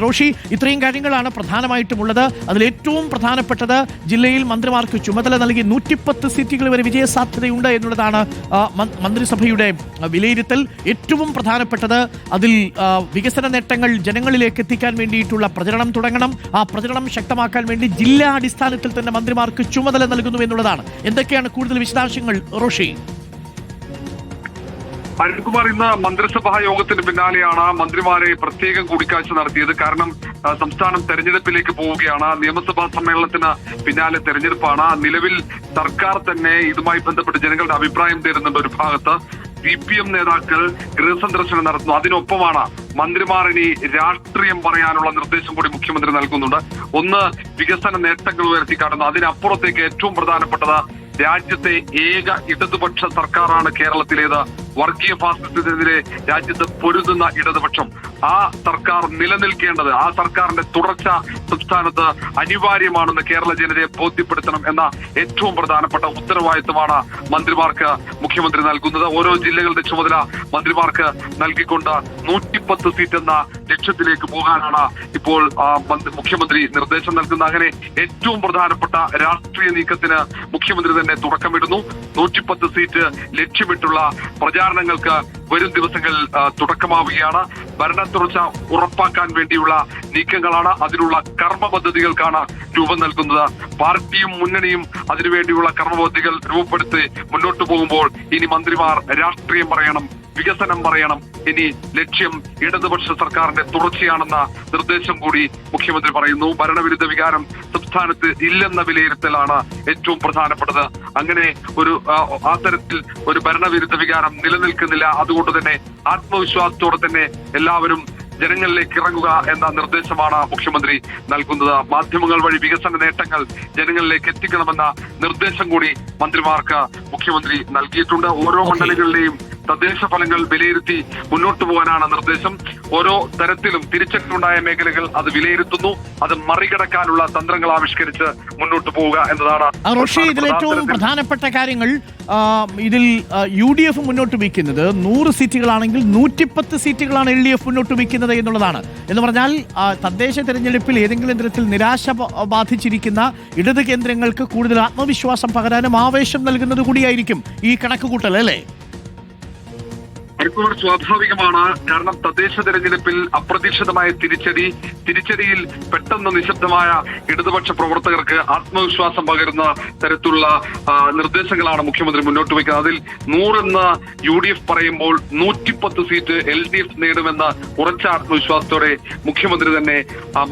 റോഷി, ഇത്രയും കാര്യങ്ങളാണ് പ്രധാനമായിട്ടുമുള്ളത്. അതിലേറ്റവും പ്രധാനപ്പെട്ടത് ജില്ലയിൽ മന്ത്രിമാർക്ക് ചുമതല നൽകി 110 സീറ്റുകൾ വരെ വിജയസാധ്യതയുണ്ട് എന്നുള്ളതാണ് മന്ത്രിസഭയുടെ വിലയിരുത്തൽ. ഏറ്റവും പ്രധാനപ്പെട്ടത് അതിൽ വികസന നേട്ടങ്ങൾ ജനങ്ങളിലേക്ക് എത്തിക്കാൻ വേണ്ടിയിട്ടുള്ള പ്രചരണം തുടങ്ങണം. ആ പ്രചരണം ശക്തമാക്കാൻ വേണ്ടി ജില്ലാ അടിസ്ഥാനത്തിൽ തന്നെ മന്ത്രിമാർക്ക് ചുമതല നൽകുന്നു എന്നുള്ളതാണ്. എന്തൊക്കെയാണ് കൂടുതൽ വിശദാംശങ്ങൾ റോഷി? അരുൺകുമാർ, ഇന്ന് മന്ത്രിസഭാ യോഗത്തിന് പിന്നാലെയാണ് മന്ത്രിമാരെ പ്രത്യേകം കൂടിക്കാഴ്ച നടത്തിയത്. കാരണം സംസ്ഥാനം തെരഞ്ഞെടുപ്പിലേക്ക് പോവുകയാണ്. നിയമസഭാ സമ്മേളനത്തിന് പിന്നാലെ തെരഞ്ഞെടുപ്പാണ്. നിലവിൽ സർക്കാർ തന്നെ ഇതുമായി ബന്ധപ്പെട്ട് ജനങ്ങളുടെ അഭിപ്രായം തേടുന്നുണ്ട്. ഒരു ഭാഗത്ത് CPM നേതാക്കൾ ഗൃഹസന്ദർശനം നടത്തുന്നു. അതിനൊപ്പമാണ് മന്ത്രിമാർ ഇനി രാഷ്ട്രീയം പറയാനുള്ള നിർദ്ദേശം കൂടി മുഖ്യമന്ത്രി നൽകുന്നുണ്ട്. ഒന്ന്, വികസന നേട്ടങ്ങൾ ഉയർത്തിക്കാട്ടുന്നു. അതിനപ്പുറത്തേക്ക് ഏറ്റവും പ്രധാനപ്പെട്ടത് രാജ്യത്തെ ഏക ഇടതുപക്ഷ സർക്കാരാണ് കേരളത്തിലേത്. വർഗീയ ഫാസിസത്തിനെതിരെ രാജ്യത്ത് പൊരുതുന്ന ഇടതുപക്ഷം. ആ സർക്കാർ നിലനിൽക്കേണ്ടത്, ആ സർക്കാരിന്റെ തുടർച്ച സംസ്ഥാനത്ത് അനിവാര്യമാണെന്ന് കേരള ജനതയെ ബോധ്യപ്പെടുത്തണം എന്ന ഏറ്റവും പ്രധാനപ്പെട്ട ഉത്തരവാദിത്വമാണ് മന്ത്രിമാർക്ക് മുഖ്യമന്ത്രി നൽകുന്നത്. ഓരോ ജില്ലകളുടെ ചുമതല മന്ത്രിമാർക്ക് നൽകിക്കൊണ്ട് 110 സീറ്റ് എന്ന ലക്ഷ്യത്തിലേക്ക് പോകാനാണ് ഇപ്പോൾ മുഖ്യമന്ത്രി നിർദ്ദേശം നൽകുന്നത്. അങ്ങനെ ഏറ്റവും പ്രധാനപ്പെട്ട രാഷ്ട്രീയ നീക്കത്തിന് മുഖ്യമന്ത്രി തന്നെ തുടക്കമിടുന്നു. 110 സീറ്റ് ലക്ഷ്യമിട്ടുള്ള പ്രചാരണങ്ങൾക്ക് വരും ദിവസങ്ങൾ തുടക്കമാവുകയാണ്. ഭരണ തുടർച്ച ഉറപ്പാക്കാൻ വേണ്ടിയുള്ള നീക്കങ്ങളാണ്, അതിനുള്ള കർമ്മ പദ്ധതികൾക്കാണ് രൂപം നൽകുന്നത്. പാർട്ടിയും മുന്നണിയും അതിനുവേണ്ടിയുള്ള കർമ്മ പദ്ധതികൾ രൂപപ്പെടുത്തി മുന്നോട്ട് പോകുമ്പോൾ ഇനി മന്ത്രിമാർ രാഷ്ട്രീയം പറയണം, വികസനം പറയണം. ഇനി ലക്ഷ്യം ഇടതുപക്ഷ സർക്കാരിന്റെ തുടർച്ചയാണെന്ന നിർദ്ദേശം കൂടി മുഖ്യമന്ത്രി പറയുന്നു. ഭരണവിരുദ്ധ വികാരം സംസ്ഥാനത്ത് ഇല്ലെന്ന വിലയിരുത്തലാണ് ഏറ്റവും പ്രധാനപ്പെട്ടത്. അങ്ങനെ ആ തരത്തിൽ ഒരു ഭരണവിരുദ്ധ വികാരം നിലനിൽക്കുന്നില്ല. അതുകൊണ്ട് തന്നെ ആത്മവിശ്വാസത്തോടെ തന്നെ എല്ലാവരും ജനങ്ങളിലേക്ക് ഇറങ്ങുക എന്ന നിർദ്ദേശമാണ് മുഖ്യമന്ത്രി നൽകുന്നത്. മാധ്യമങ്ങൾ വഴി വികസന നേട്ടങ്ങൾ ജനങ്ങളിലേക്ക് എത്തിക്കണമെന്ന നിർദ്ദേശം കൂടി മന്ത്രിമാർക്ക് മുഖ്യമന്ത്രി നൽകിയിട്ടുണ്ട്. ഓരോ മണ്ഡലങ്ങളിലെയും തദ്ദേശ ഫലങ്ങൾ വിലയിരുത്തി മുന്നോട്ട് പോകാനാണ് നിർദ്ദേശം. ഓരോ തരത്തിലും തിരിച്ചടിയുണ്ടായ മേഖലകൾ അത് വിലയിരുത്തുന്നു. അത് മറികടക്കാനുള്ള തന്ത്രങ്ങൾ ആവിഷ്കരിച്ച് മുന്നോട്ട് പോവുക എന്നതാണ് റോഷി. ഇതിൽ ഏറ്റവും പ്രധാനപ്പെട്ട കാര്യങ്ങൾ ഇതിൽ UDF മുന്നോട്ട് വയ്ക്കുന്നത് 100 സീറ്റുകളാണെങ്കിൽ 110 സീറ്റുകളാണ് LDF മുന്നോട്ട് വയ്ക്കുന്നത് എന്നുള്ളതാണ്. എന്ന് പറഞ്ഞാൽ തദ്ദേശ തെരഞ്ഞെടുപ്പിൽ ഏതെങ്കിലും തരത്തിൽ നിരാശ ബാധിച്ചിരിക്കുന്ന ഇടത് കേന്ദ്രങ്ങൾക്ക് കൂടുതൽ ആത്മവിശ്വാസം പകരാനും ആവേശം നൽകുന്നത് കൂടിയായിരിക്കും ഈ കണക്കുകൂട്ടൽ, അല്ലേ? സ്വാഭാവികമാണ്. കാരണം തദ്ദേശ തെരഞ്ഞെടുപ്പിൽ അപ്രതീക്ഷിതമായ തിരിച്ചടിയിൽ പെട്ടെന്ന് നിശബ്ദമായ ഇടതുപക്ഷ പ്രവർത്തകർക്ക് ആത്മവിശ്വാസം പകരുന്ന തരത്തിലുള്ള നിർദ്ദേശങ്ങളാണ് മുഖ്യമന്ത്രി മുന്നോട്ട് വയ്ക്കുന്നത്. അതിൽ 100 എന്ന് UDF പറയുമ്പോൾ 110 സീറ്റ് LDF നേടുമെന്ന ഉറച്ച ആത്മവിശ്വാസത്തോടെ മുഖ്യമന്ത്രി തന്നെ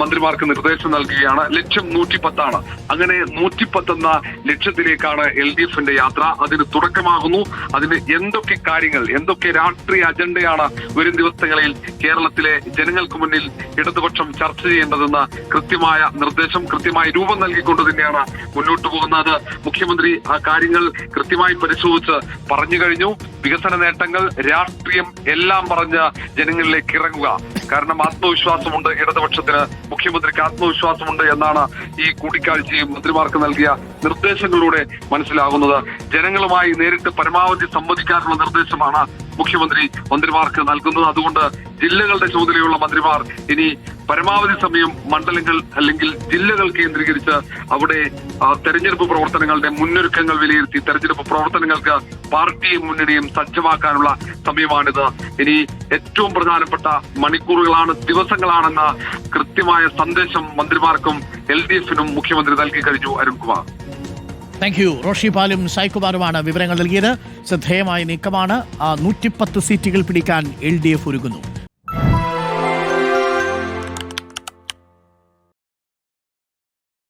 മന്ത്രിമാർക്ക് നിർദ്ദേശം നൽകുകയാണ്. ലക്ഷ്യം 110 അങ്ങനെ 110 എന്ന ലക്ഷ്യത്തിലേക്കാണ് LDFന്റെ യാത്ര. അതിന് തുടക്കമാകുന്നു. അതിന് എന്തൊക്കെ കാര്യങ്ങൾ, എന്തൊക്കെ രാഷ്ട്രീയ അജണ്ടയാണ് വരും ദിവസങ്ങളിൽ കേരളത്തിലെ ജനങ്ങൾക്ക് മുന്നിൽ ഇടതുപക്ഷം ചർച്ച ചെയ്യേണ്ടതെന്ന് കൃത്യമായ നിർദ്ദേശം, കൃത്യമായ രൂപം നൽകിക്കൊണ്ട് തന്നെയാണ് മുന്നോട്ട് പോകുന്നത്. മുഖ്യമന്ത്രി ആ കാര്യങ്ങൾ കൃത്യമായി പരിശോധിച്ച് പറഞ്ഞു കഴിഞ്ഞു. വികസന നേട്ടങ്ങൾ, രാഷ്ട്രീയം എല്ലാം പറഞ്ഞ് ജനങ്ങളിലേക്ക് ഇറങ്ങുക. കാരണം ആത്മവിശ്വാസമുണ്ട് ഇടതുപക്ഷത്തിന്, മുഖ്യമന്ത്രിക്ക് ആത്മവിശ്വാസമുണ്ട് എന്നാണ് ഈ കൂടിക്കാഴ്ചയും മന്ത്രിമാർക്ക് നൽകിയ നിർദ്ദേശങ്ങളിലൂടെ മനസ്സിലാകുന്നത്. ജനങ്ങളുമായി നേരിട്ട് പരമാവധി സംവദിക്കാനുള്ള നിർദ്ദേശമാണ് മുഖ്യമന്ത്രി മന്ത്രിമാർക്ക് നൽകുന്നത്. അതുകൊണ്ട് ജില്ലകളുടെ ചുമതലയുള്ള മന്ത്രിമാർ ഇനി പരമാവധി സമയം മണ്ഡലങ്ങൾ അല്ലെങ്കിൽ ജില്ലകൾ കേന്ദ്രീകരിച്ച് അവിടെ തെരഞ്ഞെടുപ്പ് പ്രവർത്തനങ്ങളുടെ മുന്നൊരുക്കങ്ങൾ വിലയിരുത്തി തെരഞ്ഞെടുപ്പ് പ്രവർത്തനങ്ങൾക്ക് പാർട്ടിയും മുന്നണിയും സജ്ജമാക്കാനുള്ള സമയമാണിത്. ഇനി ഏറ്റവും പ്രധാനപ്പെട്ട മണിക്കൂറുകളാണ്, ദിവസങ്ങളാണെന്ന കൃത്യമായ സന്ദേശം മന്ത്രിമാർക്കും LDFനും മുഖ്യമന്ത്രി നൽകി കഴിഞ്ഞു. അരുൺകുമാർ. Thank you. റോഷി പാലും സായ്കുമാറുമാണ് വിവരങ്ങൾ നൽകിയത്. ശ്രദ്ധേയമായ നീക്കമാണ്. 110 സീറ്റുകൾ പിടിക്കാൻ LDF ഒരുങ്ങുന്നു.